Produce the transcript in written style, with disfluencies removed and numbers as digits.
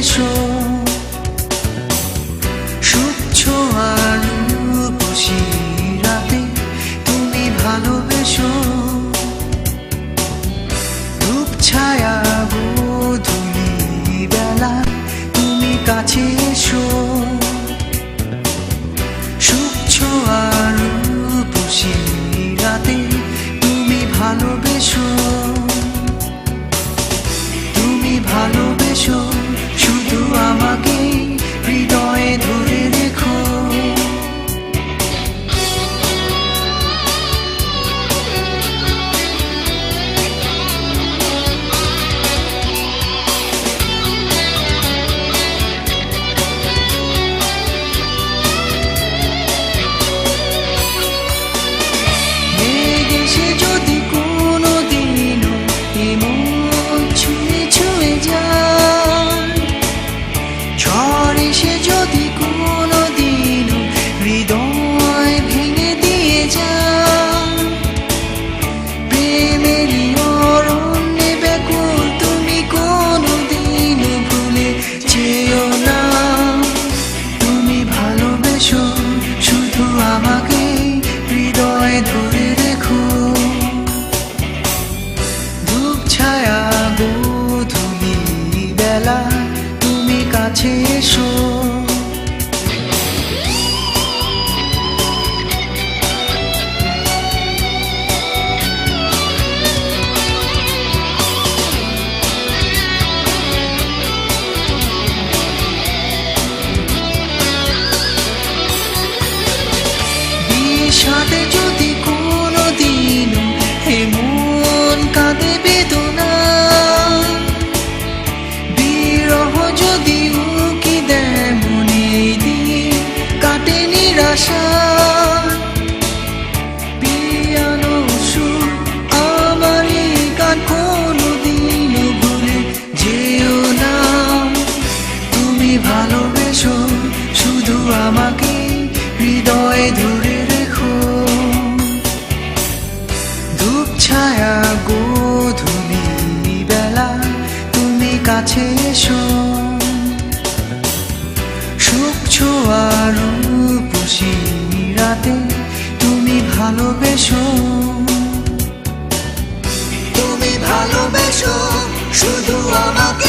ভালোবেসো সুখ ছোঁয়ার রূপসী রাতে তুমি ভালোবেসো রূপ ছায়া গোধূলি বেলা তুমি কাছে এসো সুখ ছোঁয়ার রূপসী রাতে তুমি ভালোবেসো ভালোবেসো শুধু আমাকে হৃদয়ে ধরে রেখো মেঘেসে যদি কোনো দিনও এমন ছুঁয়ে ছুঁয়ে যায় ঝড় এসে যদি কোনো দিনও হৃদয় ভেঙে দিয়ে যায় প্রেমেরই অরণ্যে ব্যাকুল তুমি কোনো দিনও ভুলে যেও না তুমি ভালোবেসো শুধু আমাকে হৃদয়ে ধরে রেখো ধূপ ছায়া গোধূলি বেলা তুমি কাছে এসো বিষাদে যদি কোনো দিন এমন কাঁদে বেদনা বিরহ যদি উকি দেয় মনে দিন কাটে নিরাশা পিয়ানো সুর আমারই গান কোনো দিন ভুলে যেও না তুমি ভালোবেসো শুধু আমাকে হৃদয়ে ধরে রেখো ধূপ ছায়া গোধূলি বেলা তুমি কাছে এসো সুখ ছোঁয়া রূপসী রাতে তুমি ভালোবেসো শুধু আমাকে